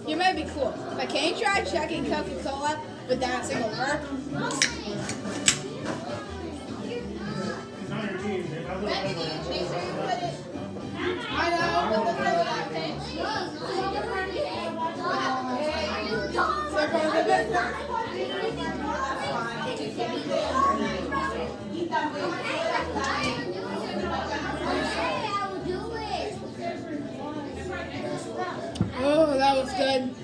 You may be cool, but can you try checking Coca-Cola without a single burp? I know, but the Oh, that was good.